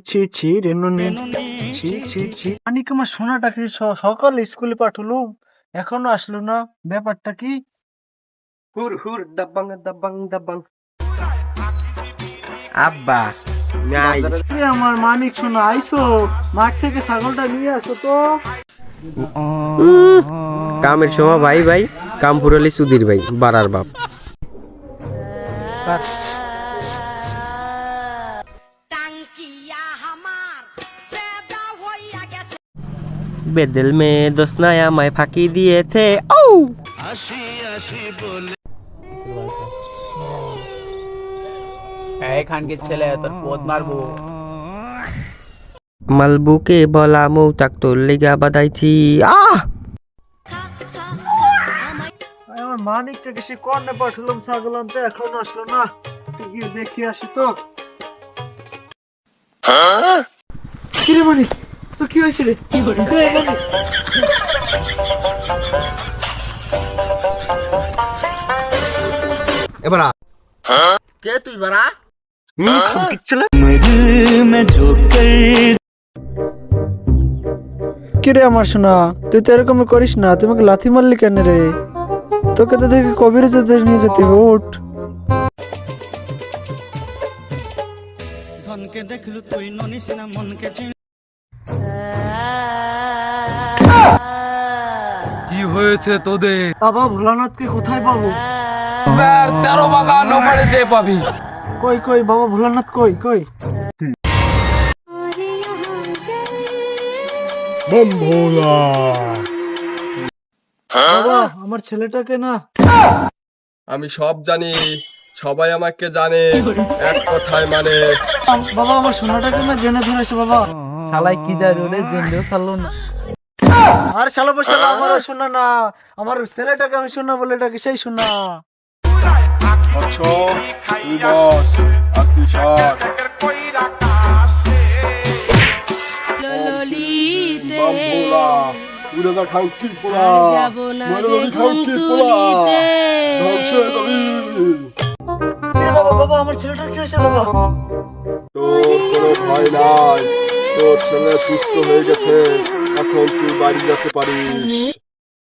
ছি ছি রেনুনি, ছি ছি ছি মানে কি আমার সোনাটাকে সকালে স্কুলে পাঠালুম, এখনো আসলো না, ব্যাপারটা কি? হুর হুর দাব্বাং দাব্বাং দাব্বাং। আব্বা এ আমার মানিক সোনা আইসো, মাঠ থেকে ছাগলটা নিয়ে আসো তো। কামের সময় ভাই ভাই, কাম ফুরালি সুধীর ভাই বাড়ার বাপ। বেদেল মে দোসনায় আমায় ফাঁকি দিয়েছে। ও এই খানকির ছেলে তোর পোত মারবো। মালবুকে বলা মৌতাক তোর লেগা বাদাইছি। আমার মানিকটাকে সে কর্নে পাঠালাম ছাগল আনতে, এখনো আসলো না, একটু গিয়ে দেখি আসি তো। কিরে মানিক, তো কি হয়েছে রে? এবার কে তুই বাড়া? খানকির ছেলে। কিরে আমার সোনা, তুই তো এরকম করিস না, তোমাকে লাথি মারলি কেন রে? তোকে তো দেখে কবিরাজে নিয়ে যেতে হবে, উঠ। ধনকে দেখলু তুই ননিস না মনকে চিন। কি হয়েছে তোদের? বাবা ভোলানাথকে কোথায় পাবো? 13 বাগান ওপারে যে পাবি। কই কই বাবা ভোলানাথ, কই কই? বাবা আমার ছেলেটাকে না। আমি সব জানি, সবাই আমাকে জানে, এক কথায় মানে। বাবা আমার সোনাটাকে না জেনে ধরেছে বাবা। শালাই কি যায় রে, জেনেও ছাড়লো না। আর শালা বসালা আমার সোনা না, আমার ছেলেটাকে আমি সোনা বলে ডাকি, সেই সোনা। আচ্ছা তুই বস আর তুই সর। বাম্বোলা উড়াদা খানকির পোলা, মরুদি খানকির পোলা, ধ্বংস হয়ে যাবি। বাবা বাবা আমার ছেলেটার কি হয়েছে বাবা? তোর কোনো ভয় নাই, তোর ছেলে সুস্থ হয়ে গেছে, এখন তুই বাড়ি যেতে পারিস।